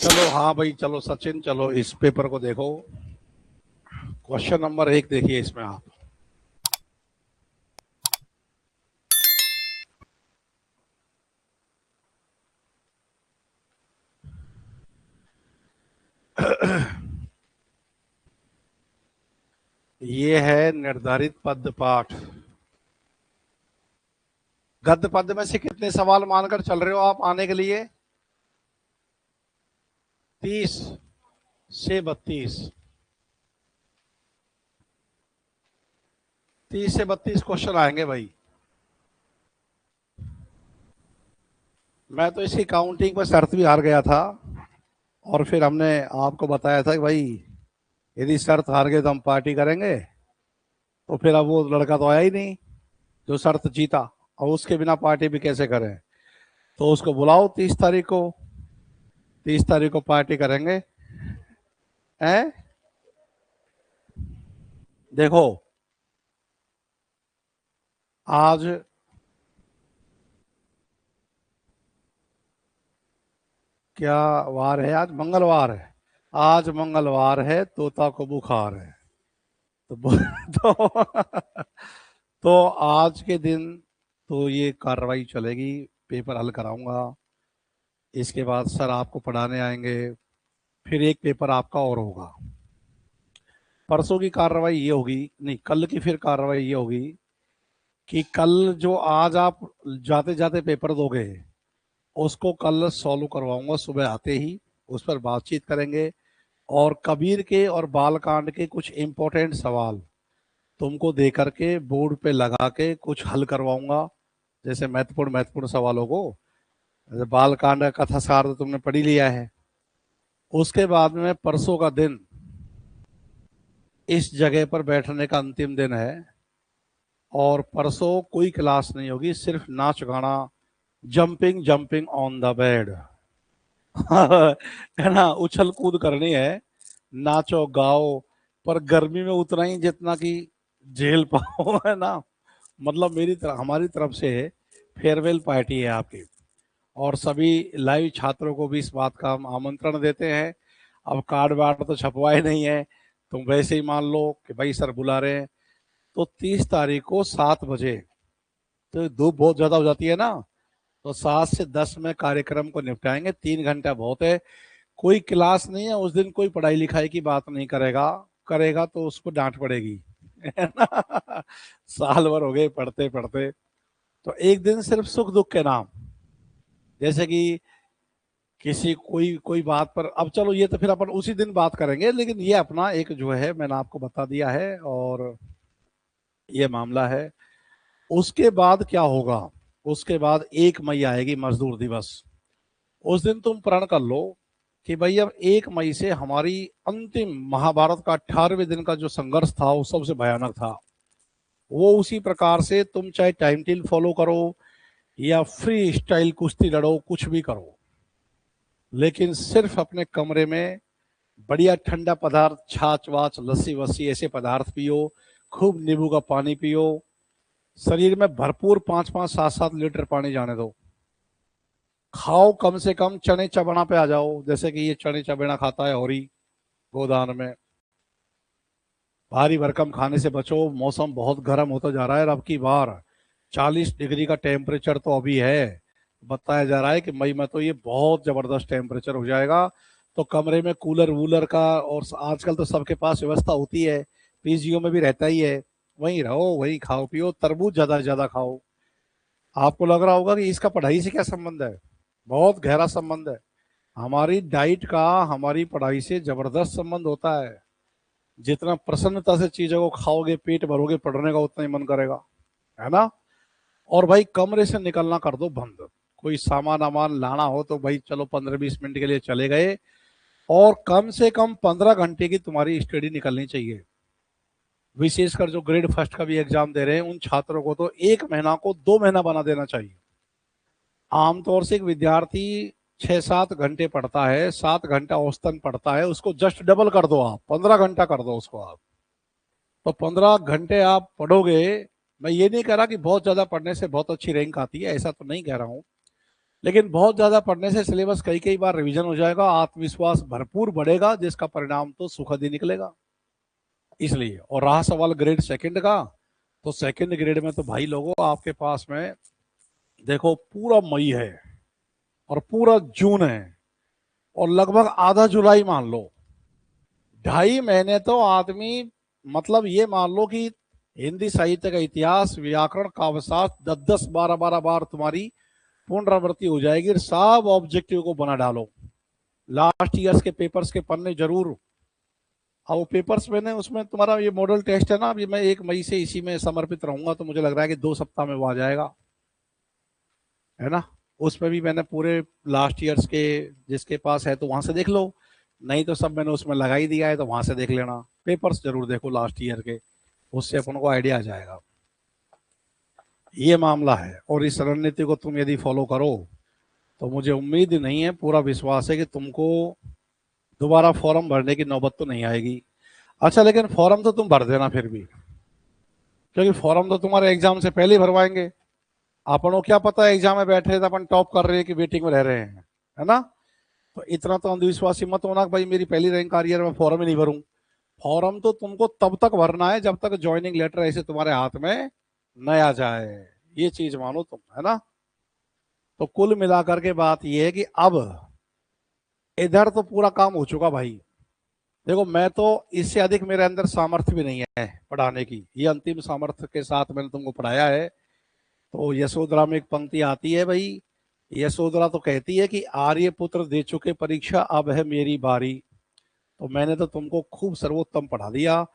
चलो हाँ भाई, चलो सचिन, चलो इस पेपर को देखो। क्वेश्चन नंबर 1 देखिए इसमें आप। ये है निर्धारित पद पाठ। गद्य पद में से कितने सवाल मानकर चल रहे हो आप आने के लिए? 30 से 32। 30 से 32 क्वेश्चन आएंगे भाई। मैं तो इसकी काउंटिंग पर शर्त भी हार गया था, और फिर हमने आपको बताया था कि भाई यदि शर्त हार गए तो हम पार्टी करेंगे। तो फिर अब वो लड़का तो आया ही नहीं जो शर्त जीता, और उसके बिना पार्टी भी कैसे करें। तो उसको बुलाओ 30 तारीख को। 30 तारीख को पार्टी करेंगे। हैं? देखो, आज क्या वार है? आज मंगलवार है। आज मंगलवार है, तोता को बुखार है। तो तो आज के दिन तो ये कार्रवाई चलेगी। पेपर हल कराऊंगा, इसके बाद सर आपको पढ़ाने आएंगे, फिर एक पेपर आपका और होगा। परसों की कार्रवाई ये होगी, नहीं कल की फिर कार्रवाई ये होगी कि कल जो आज आप जाते जाते पेपर दोगे उसको कल सॉल्व करवाऊंगा सुबह आते ही। उस पर बातचीत करेंगे, और कबीर के और बालकांड के कुछ इंपॉर्टेंट सवाल तुमको दे करके बोर्ड पे लगा के कुछ हल करवाऊंगा। जैसे महत्वपूर्ण महत्वपूर्ण सवालों को, जैसे बालकांड का कथा सार तो तुमने पढ़ ही लिया है। उसके बाद में परसों का दिन इस जगह पर बैठने का अंतिम दिन है, और परसों कोई क्लास नहीं होगी, सिर्फ नाच गाना, jumping jumping on the bed. है ना, उछल कूद करनी है, नाचो गाओ, पर गर्मी में उतना ही जितना कि झेल पाओ। है ना। मतलब मेरी तरफ, हमारी तरफ से फेयरवेल पार्टी है आपकी, और सभी लाइव छात्रों को भी इस बात का हम आमंत्रण देते हैं। अब कार्ड वार्ड तो छपवाए नहीं है, तुम वैसे ही मान लो कि भाई सर बुला रहे हैं। तो 30 तारीख को 7 बजे, तो धूप बहुत ज्यादा हो जाती है ना, तो 7 से 10 में कार्यक्रम को निपटाएंगे। 3 घंटा बहुत है। कोई क्लास नहीं है उस दिन, कोई पढ़ाई लिखाई की बात नहीं करेगा, करेगा तो उसको डांट पड़ेगी। है ना। साल भर हो गए पढ़ते पढ़ते। तो एक दिन सिर्फ सुख दुख के नाम, जैसे कि किसी कोई कोई बात पर, अब चलो ये तो फिर अपन उसी दिन बात करेंगे, लेकिन ये अपना एक जो है मैंने आपको बता दिया है, और ये मामला है। उसके बाद क्या होगा? उसके बाद 1 मई आएगी, मजदूर दिवस। उस दिन तुम प्रण कर लो कि भाई अब 1 मई से हमारी अंतिम महाभारत का 18वें दिन का जो संघर्ष था वो सबसे भयानक था। वो उसी प्रकार से तुम चाहे टाइम टेबल फॉलो करो या फ्री स्टाइल कुश्ती लड़ो, कुछ भी करो, लेकिन सिर्फ अपने कमरे में बढ़िया ठंडा पदार्थ, छाछ वाछ, लस्सी वस्सी, ऐसे पदार्थ पियो। खूब नींबू का पानी पियो। शरीर में भरपूर 5-5 7-7 लीटर पानी जाने दो। खाओ कम से कम चने चबना पे आ जाओ, जैसे कि ये चने चबेना खाता है होरी गोदान में। भारी भरकम खाने से बचो, मौसम बहुत गर्म होता जा रहा है, और अब की बार 40 डिग्री का टेम्परेचर तो अभी है। बताया जा रहा है कि मई में तो ये बहुत जबरदस्त टेम्परेचर हो जाएगा। तो कमरे में कूलर वूलर का, और आजकल तो सबके पास व्यवस्था होती है, पीजीओ में भी रहता ही है। वहीं रहो, वहीं खाओ पियो, तरबूज ज्यादा से ज्यादा खाओ। आपको लग रहा होगा कि इसका पढ़ाई से क्या संबंध है? बहुत गहरा संबंध है। हमारी डाइट का हमारी पढ़ाई से जबरदस्त संबंध होता है। जितना प्रसन्नता से चीजों को खाओगे, पेट भरोगे पढ़ने का, उतना ही मन करेगा। है ना। और भाई कमरे से निकलना कर दो बंद। कोई सामान वामान लाना हो तो भाई चलो 15-20 मिनट के लिए चले गए, और कम से कम 15 घंटे की तुम्हारी स्टडी निकलनी चाहिए। विशेषकर जो ग्रेड फर्स्ट का भी एग्जाम दे रहे हैं उन छात्रों को तो 1 महीना को 2 महीना बना देना चाहिए। आमतौर से एक विद्यार्थी 6-7 घंटे पढ़ता है, 7 घंटा औसतन पढ़ता है, उसको जस्ट डबल कर दो, आप 15 घंटा कर दो उसको आप। तो 15 घंटे आप पढ़ोगे। मैं ये नहीं कह रहा कि बहुत ज्यादा पढ़ने से बहुत अच्छी रैंक आती है, ऐसा तो नहीं कह रहा हूँ, लेकिन बहुत ज्यादा पढ़ने से सिलेबस कई कई बार रिवीजन हो जाएगा, आत्मविश्वास भरपूर बढ़ेगा, जिसका परिणाम तो सुखद ही निकलेगा। इसलिए, और रहा सवाल ग्रेड सेकंड का, तो सेकंड ग्रेड में तो भाई लोगों आपके पास में देखो पूरा मई है और पूरा जून है और लगभग आधा जुलाई मान लो, 2.5 महीने तो आदमी, मतलब ये मान लो कि हिंदी साहित्य का इतिहास, व्याकरण, काव्यशास्त्र 10-10 12 12 बार तुम्हारी पुनरावृत्ति हो जाएगी। सब ऑब्जेक्टिव को बना डालो, लास्ट ईयर्स के पेपर्स के पन्ने जरूर। और वो पेपर्स मैंने उसमें तुम्हारा ये मॉडल टेस्ट है ना, अभी मैं 1 मई से इसी में समर्पित रहूंगा, तो मुझे लग रहा है कि 2 सप्ताह में वो आ जाएगा, है ना। उसमें भी मैंने पूरे लास्ट ईयर्स के, जिसके पास है तो वहां से देख लो, नहीं तो सब मैंने उसमें लगा ही दिया है, तो वहां से देख लेना। पेपर्स जरूर देखो लास्ट ईयर के, उससे अपन को आइडिया आ जाएगा। ये मामला है, और इस रणनीति को तुम यदि फॉलो करो तो मुझे उम्मीद नहीं है, पूरा विश्वास है कि तुमको दोबारा फॉर्म भरने की नौबत तो नहीं आएगी। अच्छा, लेकिन फॉर्म तो तुम भर देना फिर भी, क्योंकि फॉर्म तो तुम्हारे एग्जाम से पहले ही भरवाएंगे। अपन को क्या पता है एग्जाम में बैठे तो अपन टॉप कर रहे हैं कि वेटिंग में रह रहे हैं, है ना। तो इतना तो अंधविश्वासी मत होना कि भाई मेरी पहली रैंक आ रही है, मैं फॉर्म ही नहीं भरूं। फॉर्म तो तुमको तब तक भरना है जब तक ज्वाइनिंग लेटर ऐसे तुम्हारे हाथ में न आ जाए, ये चीज मानो तुम, है ना। तो कुल मिलाकर के बात ये है कि अब इधर तो पूरा काम हो चुका भाई। देखो, मैं तो इससे अधिक मेरे अंदर सामर्थ्य भी नहीं है पढ़ाने की, ये अंतिम सामर्थ्य के साथ मैंने तुमको पढ़ाया है। तो यशोधरा में एक पंक्ति आती है भाई, यशोधरा तो कहती है कि आर्यपुत्र दे चुके परीक्षा, अब है मेरी बारी। तो मैंने तो तुमको खूब सर्वोत्तम पढ़ा दिया,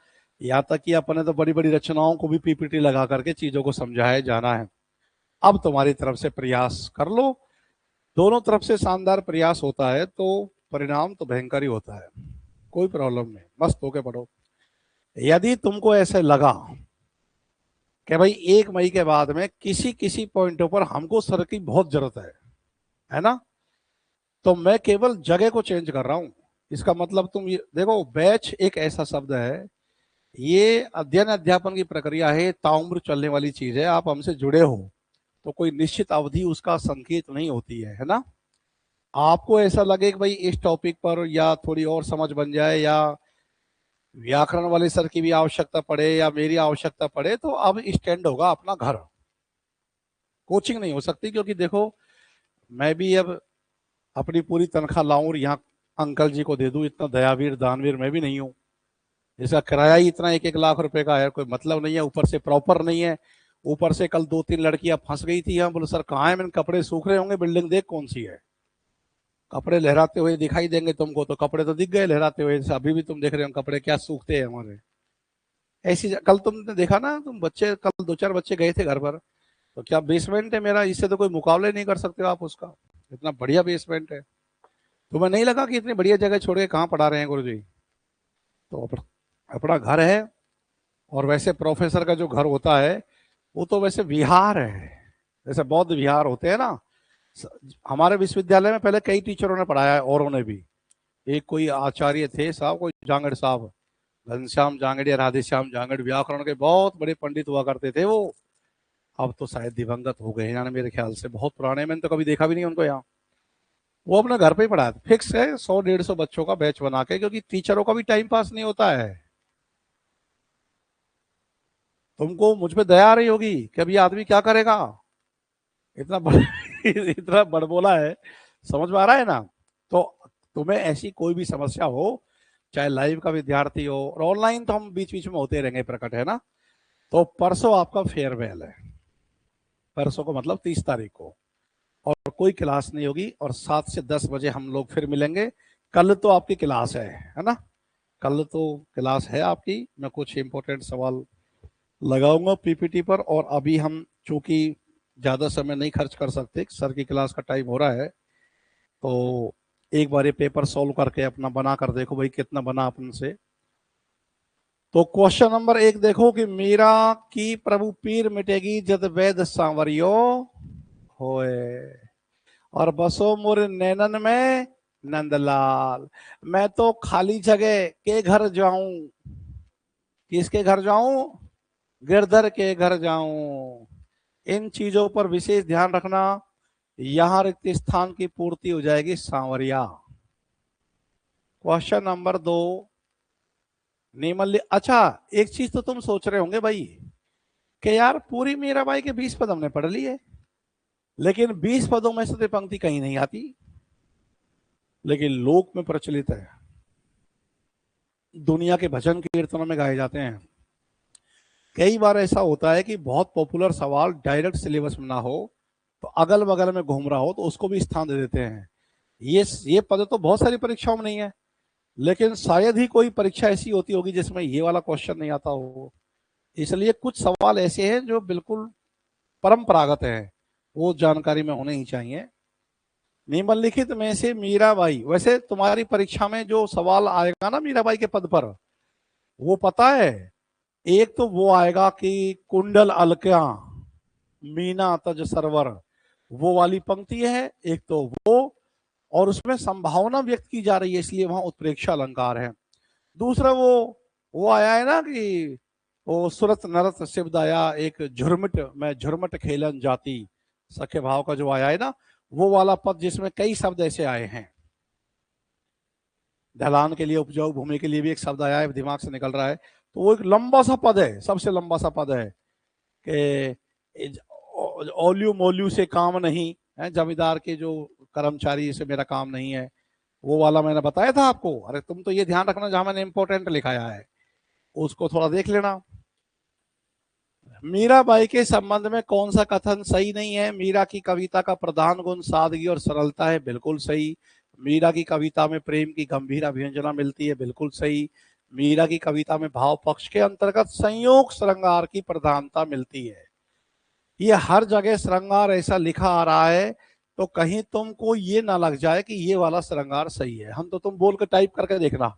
यहाँ तक कि अपने तो बड़ी बड़ी रचनाओं को भी पीपीटी लगा करके चीजों को समझाया जाना है। अब तुम्हारी तरफ से प्रयास कर लो, दोनों तरफ से शानदार प्रयास होता है तो परिणाम तो भयंकर ही होता है। कोई प्रॉब्लम नहीं, मस्त होके पढ़ो। यदि तुमको ऐसे लगा कि भाई 1 मई के बाद में किसी किसी पॉइंटों पर हमको सर की बहुत जरूरत है ना, तो मैं केवल जगह को चेंज कर रहा हूं। इसका मतलब तुम ये देखो, बैच एक ऐसा शब्द है, ये अध्ययन अध्यापन की प्रक्रिया है, ताउम्र चलने वाली चीज है। आप हमसे जुड़े हो तो कोई निश्चित अवधि उसका संकेत नहीं होती है ना। आपको ऐसा लगे कि भाई इस टॉपिक पर या थोड़ी और समझ बन जाए, या व्याकरण वाले सर की भी आवश्यकता पड़े या मेरी आवश्यकता पड़े, तो अब स्टैंड होगा अपना घर, कोचिंग नहीं हो सकती। क्योंकि देखो, मैं भी अब अपनी पूरी तनख्वाह लाऊं और यहाँ अंकल जी को दे दूं, इतना दयावीर दानवीर मैं भी नहीं हूँ। इसका किराया ही इतना 1-1 लाख रुपए का है, कोई मतलब नहीं है। ऊपर से प्रॉपर नहीं है, ऊपर से कल 2-3 लड़कियां फंस गई थी यहाँ, बोले सर कहाँ है, मैंने कपड़े सूख रहे होंगे, बिल्डिंग देख कौन सी है, कपड़े लहराते हुए दिखाई देंगे तुमको, तो कपड़े तो दिख गए लहराते हुए, अभी भी तुम देख रहे हो कपड़े क्या सूखते हैं हमारे। कल तुमने देखा ना, तुम बच्चे कल 2-4 बच्चे गए थे घर पर, तो क्या बेसमेंट है मेरा, इससे तो कोई मुकाबले नहीं कर सकते हो आप उसका, इतना बढ़िया बेसमेंट है। तुम्हें नहीं लगा कि इतनी बढ़िया जगह छोड़ के कहाँ पढ़ा रहे हैं गुरु जी। तो अपना घर है। और वैसे प्रोफेसर का जो घर होता है वो तो वैसे विहार है, जैसे बौद्ध विहार होते हैं ना। स- हमारे विश्वविद्यालय में पहले कई टीचरों ने पढ़ाया है, औरों ने भी। एक कोई आचार्य थे साहब, कोई जांगड़ साहब, घनश्याम जांगड़ या राधेश्याम जांगड़, व्याकरण के बहुत बड़े पंडित हुआ करते थे वो। अब तो शायद दिवंगत हो गए हैं यानी, मेरे ख्याल से बहुत पुराने, मैंने तो कभी देखा भी नहीं उनको यहाँ। वो अपने घर पे ही पढ़ाते, फिक्स है 100-150 बच्चों का बैच बना के, क्योंकि टीचरों का भी टाइम पास नहीं होता है। तुमको मुझ पे दया आ रही होगी कि अभी आदमी क्या करेगा, इतना बड़ इतना बड़बोला है, समझ में आ रहा है ना। तो तुम्हें ऐसी कोई भी समस्या हो, चाहे लाइव का विद्यार्थी हो और ऑनलाइन, तो हम बीच बीच में होते रहेंगे प्रकट, है ना। तो परसों आपका फेयरवेल है, परसों को मतलब 30 तारीख को, और कोई क्लास नहीं होगी, और 7 से 10 बजे हम लोग फिर मिलेंगे। कल तो आपकी क्लास है ना, कल तो क्लास है आपकी। मैं कुछ इंपॉर्टेंट सवाल लगाऊंगा पीपीटी पर, और अभी हम चूंकि ज्यादा समय नहीं खर्च कर सकते, सर की क्लास का टाइम हो रहा है, तो एक बार ये पेपर सॉल्व करके अपना बना कर देखो भाई कितना बना अपन से। तो क्वेश्चन नंबर 1 देखो कि मीरा की प्रभु पीर मिटेगी जद वैद सांवरियो होए, और बसो मुर नैनन में नंदलाल। मैं तो खाली जगह के घर जाऊं, किसके घर जाऊं, गिरधर के घर जाऊं। इन चीजों पर विशेष ध्यान रखना, यहां रिक्त स्थान की पूर्ति हो जाएगी सांवरिया। क्वेश्चन नंबर 2, अच्छा, एक चीज तो तुम सोच रहे होंगे भाई कि यार पूरी मीराबाई के 20 पद हमने पढ़ लिए, लेकिन 20 पदों में से तो पंक्ति कहीं नहीं आती। लेकिन लोक में प्रचलित है, दुनिया के भजन कीर्तनों में गाए जाते हैं। कई बार ऐसा होता है कि बहुत पॉपुलर सवाल डायरेक्ट सिलेबस में ना हो, तो अगल बगल में घूम रहा हो तो उसको भी स्थान दे देते हैं। ये पद तो बहुत सारी परीक्षाओं में नहीं है, लेकिन शायद ही कोई परीक्षा ऐसी होती होगी जिसमें ये वाला क्वेश्चन नहीं आता हो। इसलिए कुछ सवाल ऐसे हैं जो बिल्कुल परंपरागत हैं, वो जानकारी में होने ही चाहिए। निम्नलिखित में से मीराबाई, वैसे तुम्हारी परीक्षा में जो सवाल आएगा ना मीराबाई के पद पर, वो पता है, एक तो वो आएगा कि कुंडल अलक्या मीना तज सरवर, वो वाली पंक्ति है एक तो वो, और उसमें संभावना व्यक्त की जा रही है इसलिए वहां उत्प्रेक्षा अलंकार है। दूसरा वो आया है ना कि वो सुरत नरत शिवदाया एक झुरमट में झुरमट खेलन जाती, सखे भाव का जो आया है ना, वो वाला पद जिसमें कई शब्द ऐसे आए हैं। ढलान के लिए उपजाऊ भूमि के लिए भी एक शब्द आया है, दिमाग से निकल रहा है, तो वो एक लंबा सा पद है, सबसे लंबा सा पद है कि ओल्यू मोल्यू से काम नहीं है, जमींदार के जो कर्मचारी से मेरा काम नहीं है, वो वाला मैंने बताया था आपको। अरे तुम तो ये ध्यान रखना जहां मैंने इंपॉर्टेंट लिखाया है उसको थोड़ा देख लेना। मीराबाई के संबंध में कौन सा कथन सही नहीं है? मीरा की कविता का प्रधान गुण सादगी और सरलता है, बिल्कुल सही। मीरा की कविता में प्रेम की गंभीर अभिव्यंजना मिलती है, बिल्कुल सही। मीरा की कविता में भाव पक्ष के अंतर्गत संयोग श्रृंगार की प्रधानता मिलती है। ये हर जगह श्रृंगार ऐसा लिखा आ रहा है, तो कहीं तुमको ये ना लग जाए कि ये वाला श्रृंगार सही है। हम तो तुम बोल के टाइप करके देखना,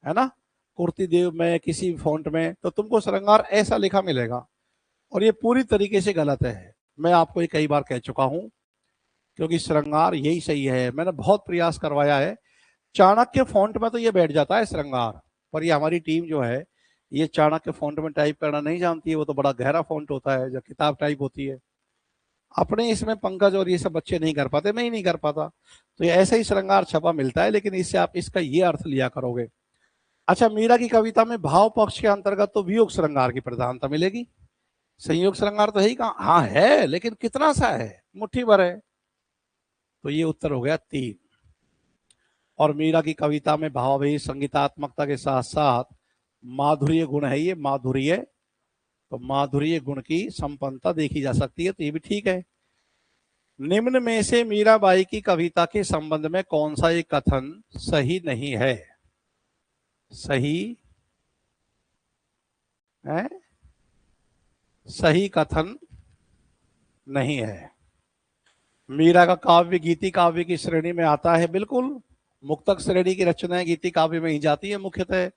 है ना, कुर्ती देव में किसी फॉन्ट में, तो तुमको श्रृंगार ऐसा लिखा मिलेगा, और ये पूरी तरीके से गलत है। मैं आपको ये कई बार कह चुका हूं, क्योंकि श्रृंगार यही सही है। मैंने बहुत प्रयास करवाया है, चाणक्य फॉन्ट में तो ये बैठ जाता है श्रृंगार, पर ये हमारी टीम जो है ये चाणक्य फॉन्ट में टाइप करना नहीं जानती है, वो तो बड़ा गहरा फॉन्ट होता है, जो किताब टाइप होती है। अपने इसमें पंकज और ये सब बच्चे नहीं कर पाते, मैं ही नहीं कर पाता, तो ये ऐसा ही श्रृंगार छपा मिलता है, लेकिन इससे आप इसका ये अर्थ लिया करोगे। अच्छा, मीरा की कविता में भाव पक्ष के अंतर्गत तो वियोग श्रृंगार की प्रधानता मिलेगी, संयोग श्रृंगार तो है ही कहाँ, हाँ है, लेकिन कितना सा है, मुट्ठी भर है। तो ये उत्तर हो गया 3। और मीरा की कविता में भावावेश संगीतात्मकता के साथ साथ माधुर्य गुण है, ये माधुर्य, तो माधुर्य गुण की संपन्नता देखी जा सकती है, तो ये भी ठीक है। निम्न में से मीराबाई की कविता के संबंध में कौन सा एक कथन सही नहीं है? सही है, सही कथन नहीं है। मीरा का काव्य गीति काव्य की श्रेणी में आता है, बिल्कुल। मुक्तक श्रेणी की रचनाएं गीति काव्य में ही जाती है मुख्यतः।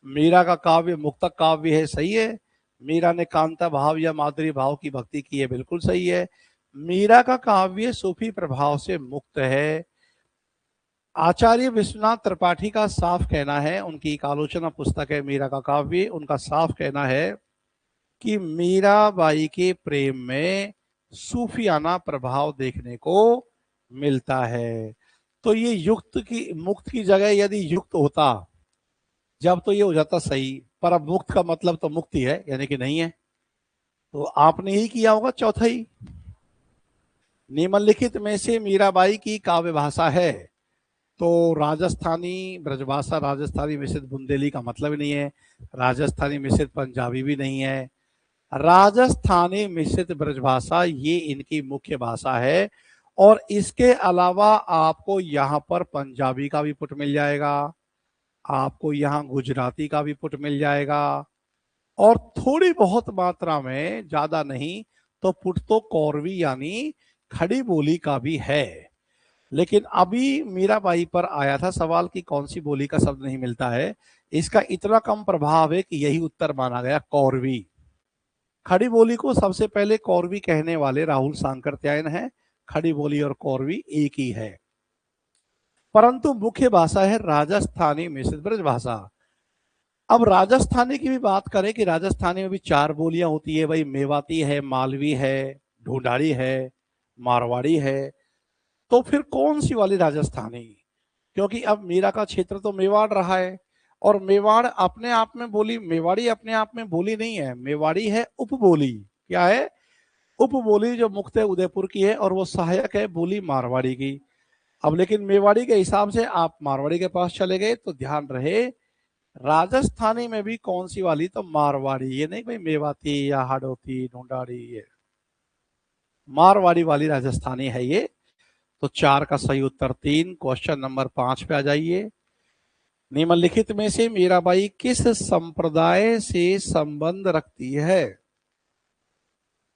मीरा का काव्य मुक्तक काव्य है, सही है। मीरा ने कांता भाव या माधुरी भाव की भक्ति की है, बिल्कुल सही है। मीरा का काव्य सूफी प्रभाव से मुक्त है। आचार्य विश्वनाथ त्रिपाठी का साफ कहना है, उनकी एक आलोचना पुस्तक है मीरा का काव्य, उनका साफ कहना है कि मीराबाई के प्रेम में सूफियाना प्रभाव देखने को मिलता है। तो ये युक्त की मुक्त की जगह यदि युक्त होता जब, तो ये हो जाता सही, पर अब मुक्त का मतलब तो मुक्ति है, यानी कि नहीं है, तो आपने ही किया होगा चौथा ही। निम्नलिखित में से मीराबाई की काव्य भाषा है, तो राजस्थानी ब्रजभाषा, राजस्थानी मिश्रित बुंदेली का मतलब नहीं है, राजस्थानी मिश्रित पंजाबी भी नहीं है, राजस्थानी मिश्रित ब्रजभाषा ये इनकी मुख्य भाषा है। और इसके अलावा आपको यहाँ पर पंजाबी का भी पुट मिल जाएगा, आपको यहाँ गुजराती का भी पुट मिल जाएगा, और थोड़ी बहुत मात्रा में, ज्यादा नहीं, तो पुट तो कौरवी यानी खड़ी बोली का भी है। लेकिन अभी मीराबाई पर आया था सवाल कि कौन सी बोली का शब्द नहीं मिलता है, इसका इतना कम प्रभाव है कि यही उत्तर माना गया, कौरवी। खड़ी बोली को सबसे पहले कौरवी कहने वाले राहुल सांकृत्यायन है, खड़ी बोली और कौरवी एक ही है, परंतु मुख्य भाषा है राजस्थानी मिश्रित ब्रज भाषा। अब राजस्थानी की भी बात करें कि राजस्थानी में भी 4 बोलियां होती है भाई, मेवाती है, मालवी है, ढूंढाड़ी है, मारवाड़ी है, तो फिर कौन सी वाली राजस्थानी? क्योंकि अब मीरा का क्षेत्र तो मेवाड़ रहा है, और मेवाड़ अपने आप में बोली, मेवाड़ी अपने आप में बोली नहीं है, मेवाड़ी है उपबोली। क्या है? उपबोली, जो मुख्य उदयपुर की है, और वो सहायक है बोली मारवाड़ी की। अब लेकिन मेवाड़ी के हिसाब से आप मारवाड़ी के पास चले गए, तो ध्यान रहे राजस्थानी में भी कौन सी वाली? तो मारवाड़ी, ये नहीं भाई मेवाती या हाड़ौती ढूंढाड़ी, ये मारवाड़ी वाली राजस्थानी है ये। तो 4 का सही उत्तर 3। क्वेश्चन नंबर 5 पे आ जाइए। निम्नलिखित में से मीराबाई किस संप्रदाय से संबंध रखती है?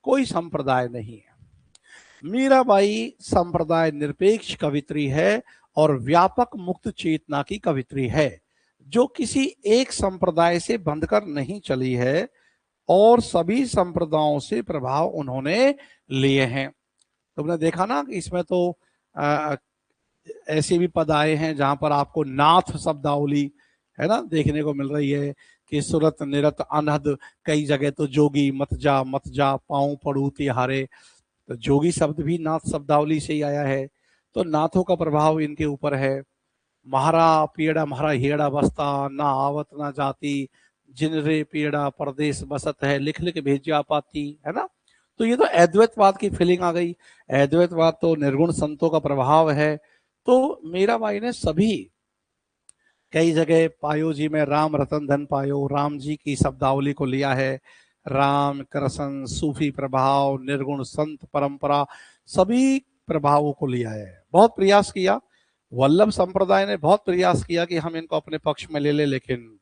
कोई संप्रदाय नहीं है। मीराबाई संप्रदाय निरपेक्ष कवित्री है और व्यापक मुक्त चेतना की कवित्री है, जो किसी एक संप्रदाय से बंधकर नहीं चली है और सभी संप्रदायों से प्रभाव उन्होंने लिए हैं। तुमने देखा ना, इसमें तो ऐसे भी पद आए हैं जहां पर आपको नाथ शब्दावली है ना देखने को मिल रही है कि सुरत निरत अनहद, कई जगह तो जोगी मत जा पाऊं पड़ू तिहारे, तो जोगी शब्द भी नाथ शब्दावली से ही आया है। तो नाथों का प्रभाव इनके ऊपर है। महारा पीड़ा महारा हेड़ा बसता, ना आवत ना जाती, जिनरे पीड़ा परदेश बसत है, लिख लिख भेजा पाती, है ना। तो ये तो अद्वैतवाद की फीलिंग आ गई। अद्वैतवाद तो निर्गुण संतों का प्रभाव है। तो मीराबाई ने सभी, कई जगह पायो जी में राम रतन धन पायो, राम जी की शब्दावली को लिया है। राम कृष्ण सूफी प्रभाव, निर्गुण संत परंपरा, सभी प्रभावों को लिया है। बहुत प्रयास किया, वल्लभ संप्रदाय ने बहुत प्रयास किया कि हम इनको अपने पक्ष में ले ले, लेकिन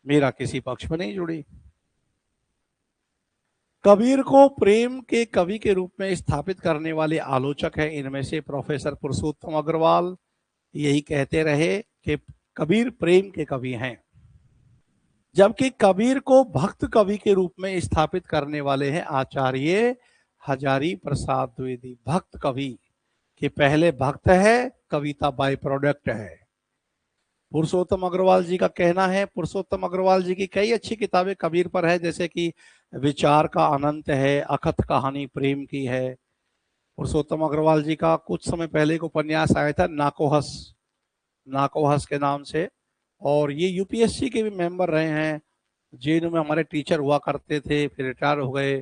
मीरा किसी पक्ष में नहीं जुड़ी। कबीर को प्रेम के कवि के रूप में स्थापित करने वाले आलोचक हैं इनमें से प्रोफेसर पुरुषोत्तम अग्रवाल यही कहते रहे कि कबीर प्रेम के कवि हैं, जबकि कबीर को भक्त कवि के रूप में स्थापित करने वाले हैं आचार्य हजारी प्रसाद द्विवेदी। भक्त कवि कि पहले भक्त है, कविता बाय प्रोडक्ट है। पुरुषोत्तम अग्रवाल जी का कहना है, पुरुषोत्तम अग्रवाल जी की कई अच्छी किताबें कबीर पर है, जैसे कि विचार का अनंत है, अखत कहानी प्रेम की है। पुरुषोत्तम अग्रवाल जी का कुछ समय पहले एक उपन्यास आया था नाकोहस, नाकोहस के नाम से, और ये यूपीएससी के भी मेंबर रहे हैं। जेएनयू में हमारे टीचर हुआ करते थे, फिर रिटायर हो गए।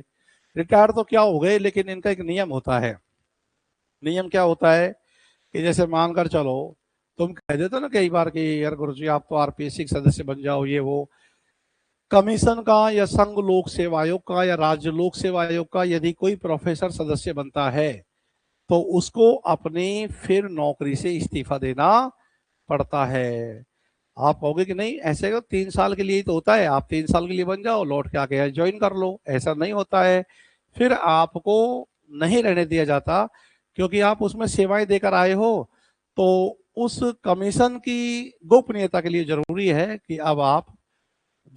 रिटायर तो क्या हो गए, लेकिन इनका एक नियम होता है। नियम क्या होता है कि जैसे मानकर चलो, तुम कह देते ना कई बार कि यार गुरुजी आप तो आरपीएससी के सदस्य बन जाओ, ये वो, कमीशन का या संघ लोक सेवा आयोग का या राज्य लोक सेवा आयोग का यदि कोई प्रोफेसर सदस्य बनता है तो उसको अपनी फिर नौकरी से इस्तीफा देना पड़ता है। आप कहोगे कि नहीं ऐसे तो 3 साल के लिए ही तो होता है, आप 3 साल के लिए बन जाओ, लौट के आके ज्वाइन कर लो। ऐसा नहीं होता है, फिर आपको नहीं रहने दिया जाता, क्योंकि आप उसमें सेवाएं देकर आए हो। तो उस कमीशन की गोपनीयता के लिए जरूरी है कि अब आप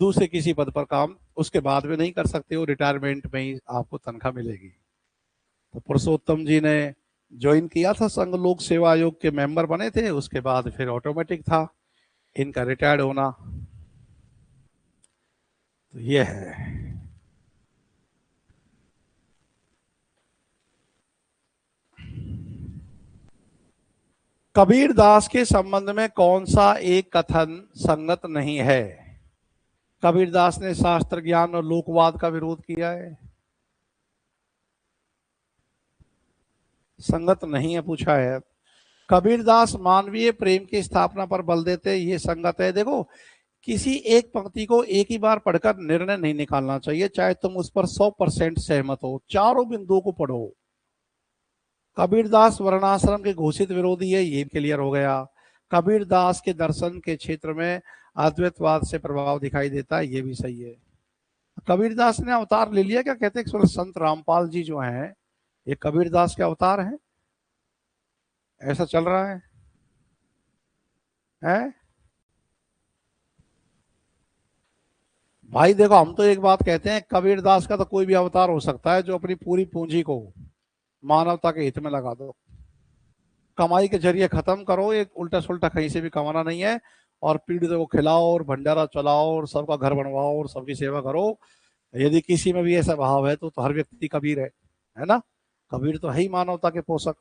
दूसरे किसी पद पर काम उसके बाद में नहीं कर सकते हो, रिटायरमेंट में ही आपको तनख्वाह मिलेगी। तो पुरुषोत्तम जी ने ज्वाइन किया था, संघ लोक सेवा आयोग के मेंबर बने थे, उसके बाद फिर ऑटोमेटिक था इनका रिटायर्ड होना। तो ये है। कबीर दास के संबंध में कौन सा एक कथन संगत नहीं है? कबीर दास ने शास्त्र ज्ञान और लोकवाद का विरोध किया है, संगत नहीं है, पूछा है। कबीरदास मानवीय प्रेम की स्थापना पर बल देते, ये संगत है। देखो, किसी एक पंक्ति को एक ही बार पढ़कर निर्णय नहीं निकालना चाहिए, चाहे तुम उस पर 100% सहमत हो, चारों बिंदुओं को पढ़ो। कबीरदास वर्णाश्रम के घोषित विरोधी है, ये क्लियर हो गया। कबीरदास के दर्शन के क्षेत्र में अद्वैतवाद से प्रभाव दिखाई देता है, ये भी सही है। कबीरदास ने अवतार ले लिया क्या? कहते हैं संत रामपाल जी जो हैं ये कबीरदास के अवतार हैं, ऐसा चल रहा है? भाई देखो, हम तो एक बात कहते हैं, कबीरदास का तो कोई भी अवतार हो सकता है जो अपनी पूरी पूंजी को मानवता के हित में लगा दो। कमाई के जरिए खत्म करो, एक उल्टा सुल्टा कहीं से भी कमाना नहीं है, और पीड़ितों को खिलाओ और भंडारा चलाओ और सबका घर बनवाओ और सबकी सेवा करो। यदि किसी में भी ऐसा भाव है तो हर व्यक्ति कबीर है ना। कबीर तो है ही मानवता के पोषक।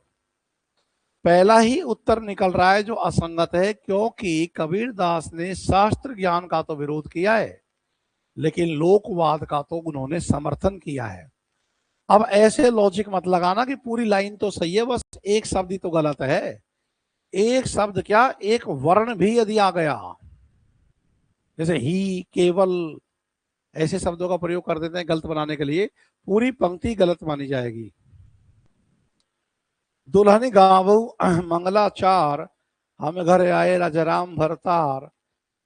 पहला ही उत्तर निकल रहा है जो असंगत है, क्योंकि कबीर दास ने शास्त्र ज्ञान का तो विरोध किया है, लेकिन लोकवाद का तो उन्होंने समर्थन किया है। अब ऐसे लॉजिक मत लगाना कि पूरी लाइन तो सही है, बस एक शब्द ही तो गलत है। एक शब्द क्या, एक वर्ण भी यदि आ गया, जैसे ही, केवल, ऐसे शब्दों का प्रयोग कर देते हैं गलत बनाने के लिए, पूरी पंक्ति गलत मानी जाएगी। दुल्हन गावो मंगलाचार, हम घर आए राजाराम भरतार,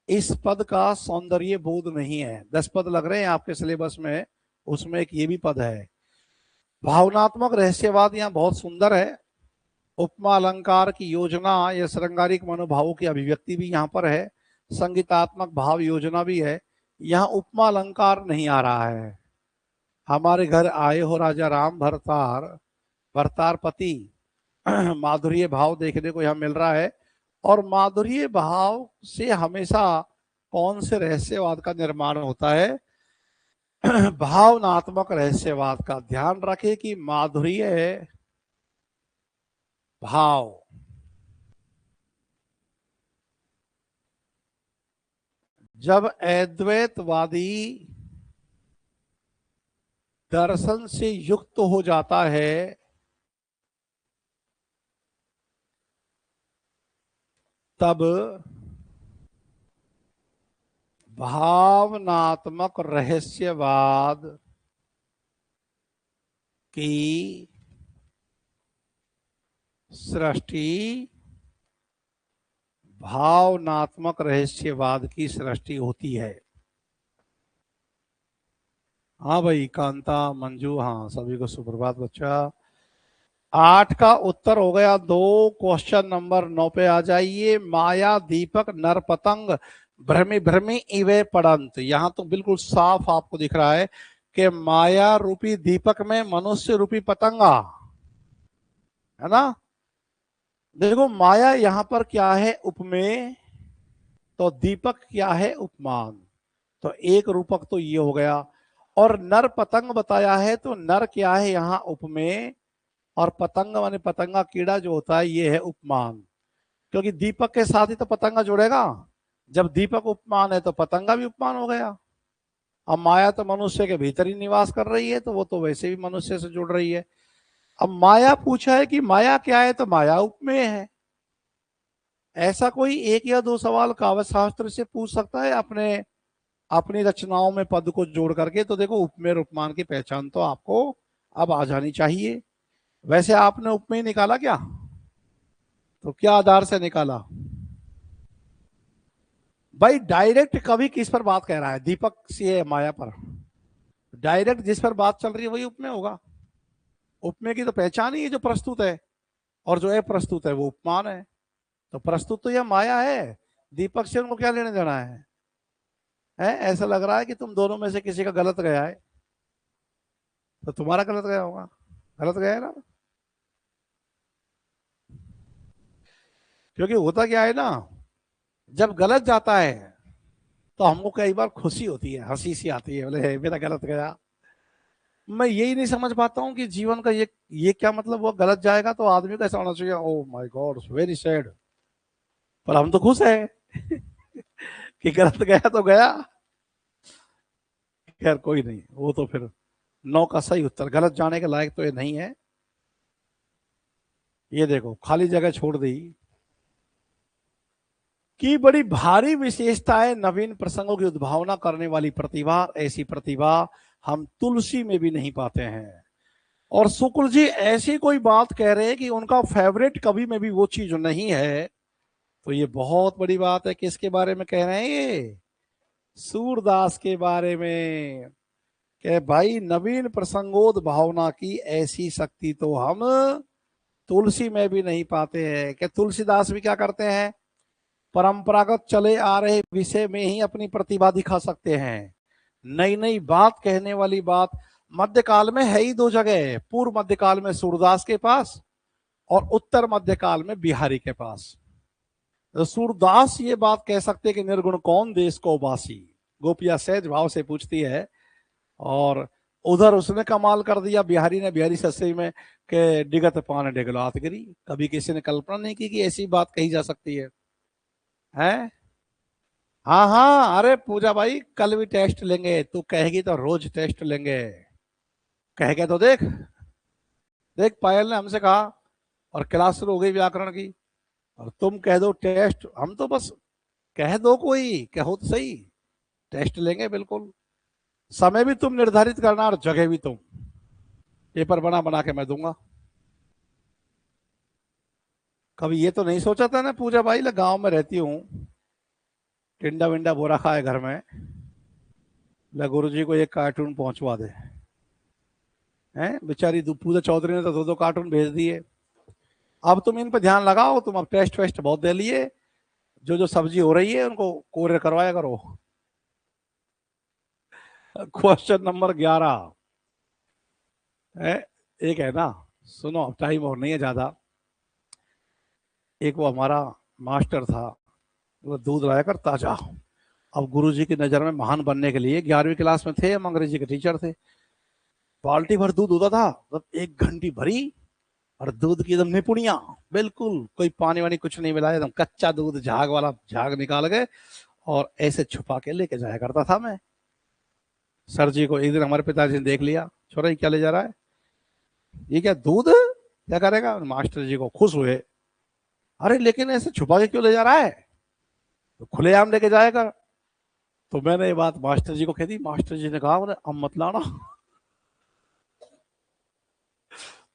इस पद का सौंदर्य बोध नहीं है। 10 पद लग रहे हैं आपके सिलेबस में, उसमें एक ये भी पद है। भावनात्मक रहस्यवाद यहाँ बहुत सुंदर है। उपमा अलंकार की योजना या श्रृंगारिक मनोभावों की अभिव्यक्ति भी यहाँ पर है। संगीतात्मक भाव योजना भी है। यहाँ उपमा अलंकार नहीं आ रहा है। हमारे घर आए हो राजा राम भरतार, भरतार पति, माधुर्य भाव देखने को यहाँ मिल रहा है। और माधुर्य भाव से हमेशा कौन से रहस्यवाद का निर्माण होता है? भावनात्मक रहस्यवाद का। ध्यान रखें कि माधुर्य भाव, जब अद्वैतवादी दर्शन से युक्त हो जाता है तब भावनात्मक रहस्यवाद की सृष्टि, भावनात्मक रहस्यवाद की सृष्टि होती है। हाँ भाई, कांता, मंजू, हाँ सभी को सुप्रभात बच्चा। 8 का उत्तर हो गया 2। क्वेश्चन नंबर 9 पे आ जाइए। माया दीपक नर पतंग भ्रमी भ्रमी इवे पड़ंत। यहां तो बिल्कुल साफ आपको दिख रहा है कि माया रूपी दीपक में मनुष्य रूपी पतंगा है ना। देखो माया यहां पर क्या है, उपमेय, तो दीपक क्या है, उपमान। तो एक रूपक तो ये हो गया। और नर पतंग बताया है, तो नर क्या है यहाँ, उपमेय, और पतंग माने पतंगा कीड़ा जो होता है ये है उपमान। क्योंकि दीपक के साथ ही तो पतंगा जुड़ेगा। जब दीपक उपमान है तो पतंगा भी उपमान हो गया। अब माया तो मनुष्य के भीतर ही निवास कर रही है, तो वो तो वैसे भी मनुष्य से जुड़ रही है। अब माया पूछा है कि माया क्या है, तो माया उपमेय है। ऐसा कोई 1 या 2 सवाल काव्य शास्त्र से पूछ सकता है अपने अपनी रचनाओं में पद को जोड़ करके। तो देखो उपमेय और उपमान की पहचान तो आपको अब आ जानी चाहिए। वैसे आपने उपमेय निकाला क्या? तो क्या आधार से निकाला भाई? डायरेक्ट कभी किस पर बात कह रहा है, दीपक से माया पर? डायरेक्ट जिस पर बात चल रही है वही उपमेय होगा। उपमेय की तो पहचान ही है जो प्रस्तुत है, और जो है प्रस्तुत है वो उपमान है। तो प्रस्तुत तो यह माया है, दीपक से उनको क्या लेने देना है? ऐसा लग रहा है कि तुम दोनों में से किसी का गलत गया है, तो तुम्हारा गलत गया होगा। गलत गया है ना। क्योंकि होता क्या है ना, जब गलत जाता है तो हमको कई बार खुशी होती है, हंसी सी आती है, बोले मेरा गलत गया। मैं यही नहीं समझ पाता हूँ कि जीवन का ये क्या मतलब, वो गलत जाएगा तो आदमी को ऐसा होना चाहिए, oh my God very sad. पर हम तो खुश है कि गलत गया तो गया। खैर कोई नहीं, वो तो फिर 9 का सही उत्तर। गलत जाने के लायक तो ये नहीं है। ये देखो खाली जगह छोड़ दी कि बड़ी भारी विशेषता है नवीन प्रसंगों की उद्भावना करने वाली प्रतिभा। ऐसी प्रतिभा हम तुलसी में भी नहीं पाते हैं। और शुक्ल जी ऐसी कोई बात कह रहे हैं कि उनका फेवरेट कवि में भी वो चीज नहीं है, तो ये बहुत बड़ी बात है। किसके बारे में कह रहे हैं ये? सूरदास के बारे में। कि भाई नवीन प्रसंगोद भावना की ऐसी शक्ति तो हम तुलसी में भी नहीं पाते हैं। कि तुलसीदास भी क्या करते हैं, परंपरागत चले आ रहे विषय में ही अपनी प्रतिभा दिखा सकते हैं। नई नई बात कहने वाली बात मध्यकाल में है ही 2 जगह, पूर्व मध्यकाल में सूरदास के पास और उत्तर मध्यकाल में बिहारी के पास। तो सूरदास ये बात कह सकते कि निर्गुण कौन देश को बासी। गोपिया सहज भाव से पूछती है, और उधर उसने कमाल कर दिया, बिहारी ने बिहारी सस्ते में के डिगत पान डिगलात गिरी। कभी किसी ने कल्पना नहीं की कि ऐसी बात कही जा सकती है। हैं? हाँ हाँ, अरे पूजा भाई कल भी टेस्ट लेंगे, तू कहेगी तो रोज टेस्ट लेंगे। कह के तो देख। देख पायल ने हमसे कहा, और क्लास शुरू हो गई व्याकरण की, और तुम कह दो टेस्ट, हम तो बस कह दो, कोई कहो तो सही, टेस्ट लेंगे बिल्कुल। समय भी तुम निर्धारित करना और जगह भी तुम। पेपर बना बना के मैं दूंगा। कभी ये तो नहीं सोचा था ना पूजा भाई, ले गांव में रहती हूँ, टिंडा विंडा बोरा खाए घर में, ले गुरु जी को एक कार्टून पहुंचवा दे। हैं बेचारी पूजा चौधरी ने तो दो दो कार्टून भेज दिए। अब तुम इन पर ध्यान लगाओ, तुम अब टेस्ट वेस्ट बहुत दे लिए, जो जो सब्जी हो रही है उनको कोरियर करवाया करो। क्वेश्चन नंबर 11 है, एक है ना, सुनो अब टाइम और नहीं है ज्यादा। एक वो हमारा मास्टर था, वो दूध लाया कर ताजा। अब गुरुजी की नजर में महान बनने के लिए 11वीं क्लास में थे, हम अंग्रेजी के टीचर थे। बाल्टी भर दूध होता था, मतलब 1 घंटी भरी, और दूध की एकदम निपुणिया, बिल्कुल कोई पानी वानी कुछ नहीं मिलाया, एकदम कच्चा दूध, झाग वाला झाग निकाल के, और ऐसे छुपा के लेके जाया करता था मैं। सर जी को एक दिन हमारे पिताजी ने देख लिया, छोरा ये क्या ले जा रहा है, ये क्या दूध है? क्या करेगा? मास्टर जी को खुश हुए, अरे लेकिन ऐसे छुपा के क्यों ले जा रहा है, तो खुलेआम लेके जाएगा। तो मैंने ये बात मास्टर जी को कह दी, मास्टर जी ने कहा, अब मत लाना।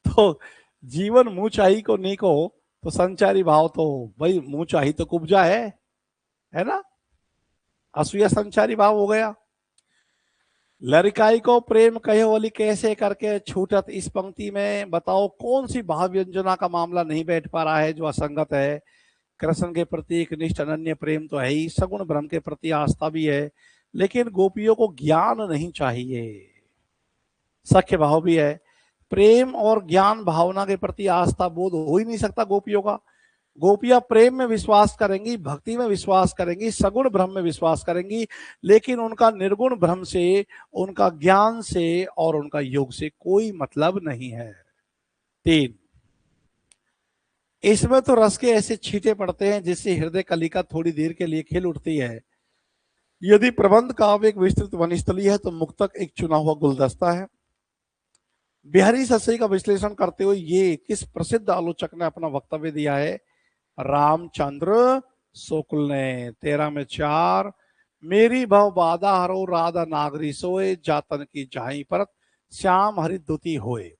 तो जीवन मुंह चाही को नहीं को, तो संचारी भाव तो भाई मुंह चाही तो कुब्जा है ना, असूया संचारी भाव हो गया। लड़काई को प्रेम कहे वाली कैसे करके छूटत, इस पंक्ति में बताओ कौन सी भाव व्यंजना का मामला नहीं बैठ पा रहा है जो असंगत है। कृष्ण के प्रति एक निष्ठ अनन्य प्रेम तो है ही, सगुण ब्रह्म के प्रति आस्था भी है, लेकिन गोपियों को ज्ञान नहीं चाहिए। सख्य भाव भी है, प्रेम और ज्ञान भावना के प्रति आस्था बोध हो ही नहीं सकता गोपियों का। गोपियां प्रेम में विश्वास करेंगी, भक्ति में विश्वास करेंगी, सगुण ब्रह्म में विश्वास करेंगी, लेकिन उनका निर्गुण ब्रह्म से, उनका ज्ञान से और उनका योग से कोई मतलब नहीं है। 3, इसमें तो रस के ऐसे छींटे पड़ते हैं जिससे हृदय कलिका थोड़ी देर के लिए खिल उठती है। यदि प्रबंध काव्य एक विस्तृत वनस्थली है तो मुक्तक एक चुना हुआ गुलदस्ता है। बिहारी सस्सी का विश्लेषण करते हुए ये किस प्रसिद्ध आलोचक ने अपना वक्तव्य दिया है? रामचंद्र शुक्ल ने 13 में 4, मेरी भव बाधा हरो राधा नागरी सोए, जातन की जाई परत श्याम हरि दुति होए।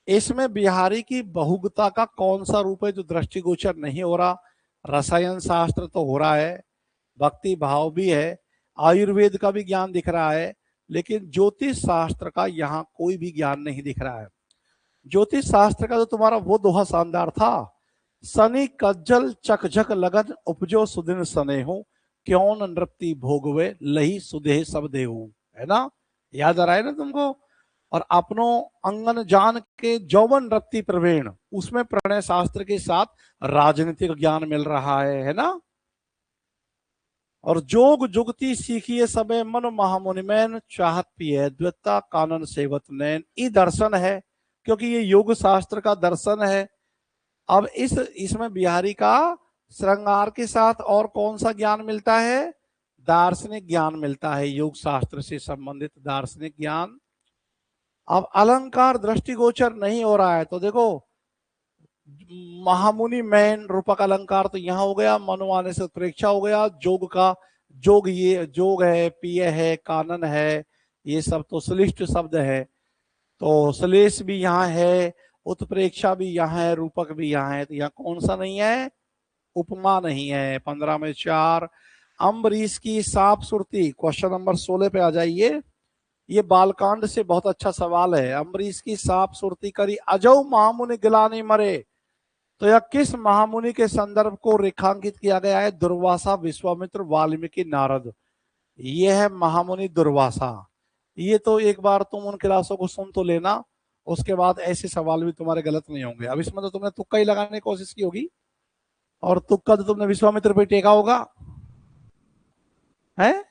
इसमें बिहारी की बहुगता का कौन सा रूप है जो दृष्टिगोचर नहीं हो रहा? रसायन शास्त्र तो हो रहा है, भक्ति भाव भी है, आयुर्वेद का भी ज्ञान दिख रहा है, लेकिन ज्योतिष शास्त्र का यहाँ कोई भी ज्ञान नहीं दिख रहा है। ज्योतिष शास्त्र का जो तुम्हारा वो दोहा शानदार था, सनी कज्जल चकझक लगन उपजो सुदिन सने हो, क्यों न नृप्ति भोगवे लही सुदेह सब देहु, है ना? याद आ रहा है ना तुमको? और अपनो अंगन जान के जौवन रत्ती प्रवीण, उसमें प्रणय शास्त्र के साथ राजनीतिक ज्ञान मिल रहा है ना? और जोग जुगती सीखिए सबे मन महामुनिमैन, चाहत पिए द्विता कानन सेवत नैन। ये दर्शन है, क्योंकि ये योग शास्त्र का दर्शन है। अब इसमें बिहारी का श्रृंगार के साथ और कौन सा ज्ञान मिलता है? दार्शनिक ज्ञान मिलता है, योग शास्त्र से संबंधित दार्शनिक ज्ञान। अब अलंकार दृष्टिगोचर नहीं हो रहा है, तो देखो महामुनि मैन रूपक अलंकार तो यहाँ हो गया, मनवाने से उत्प्रेक्षा हो गया, जोग का जोग, ये जोग है, पिय है, कानन है, ये सब तो श्लिष्ट शब्द है, तो श्लेष भी यहाँ है, उत्प्रेक्षा भी यहाँ है, रूपक भी यहाँ है, तो यहाँ कौन सा नहीं है? उपमा नहीं है। 15 में 4, अम्बरीश की सांप सुरती, क्वेश्चन नंबर 16 पे आ जाइए। ये बालकांड से बहुत अच्छा सवाल है। अम्बरीश की सांप सुरती करी अजौ महामुनि गिलानी मरे, तो यह किस महामुनि के संदर्भ को रेखांकित किया गया है? दुर्वासा, विश्वामित्र, वाल्मीकि, नारद। ये है महामुनि दुर्वासा। ये तो एक बार तुम उन क्लासों को सुन तो लेना, उसके बाद ऐसे सवाल भी तुम्हारे गलत नहीं होंगे। अब इसमें तो तुमने तुक्का ही लगाने की कोशिश की होगी, और तुक्का तो तुमने विश्वामित्र पे टेका होगा, है?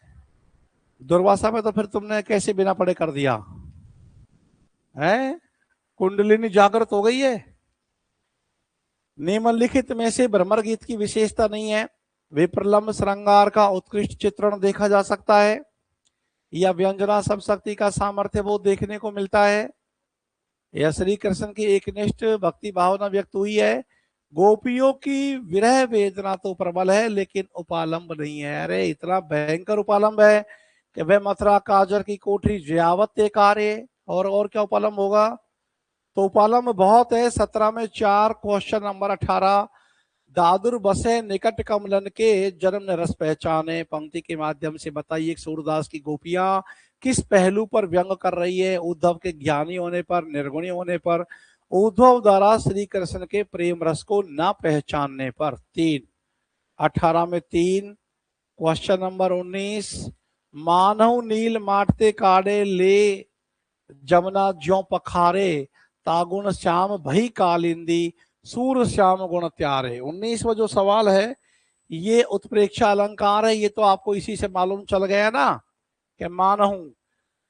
दुर्वासा में तो फिर तुमने कैसे बिना पढ़े कर दिया। है, कुंडलिनी जागृत हो गई है। निम्नलिखित में से भ्रमर गीत की विशेषता नहीं है। विप्रलंब श्रृंगार का उत्कृष्ट चित्रण देखा जा सकता है, या व्यंजना सब शक्ति का सामर्थ्य वो देखने को मिलता है, या श्री कृष्ण की एकनिष्ठ भक्ति भावना व्यक्त हुई है। गोपियों की विरह वेदना तो प्रबल है लेकिन उपालंब नहीं है। अरे इतना भयंकर उपालंब है कि वह मथुरा काजर की कोठरी जयावत कार्य, और क्या उपालंब होगा। तो उपालंब बहुत है। 17 में 4, क्वेश्चन नंबर 18। दादुर बसे निकट कमलन के जन्म ने रस पहचाने, पंक्ति के माध्यम से बताइए सूरदास की गोपियां किस पहलू पर व्यंग कर रही है। उद्धव के ज्ञानी होने पर, निर्गुणी होने पर, उद्धव द्वारा श्री कृष्ण के प्रेम रस को न पहचानने पर। 3, 18 में 3, क्वेश्चन नंबर 19। मानव नील माटते काड़े ले जमुना ज्यों पखारे, तागुण श्याम भई कालिंदी सूर श्याम गुण त्यारे। 19वां जो सवाल है ये उत्प्रेक्षा अलंकार है। ये तो आपको इसी से मालूम चल गया ना कि मानहूं,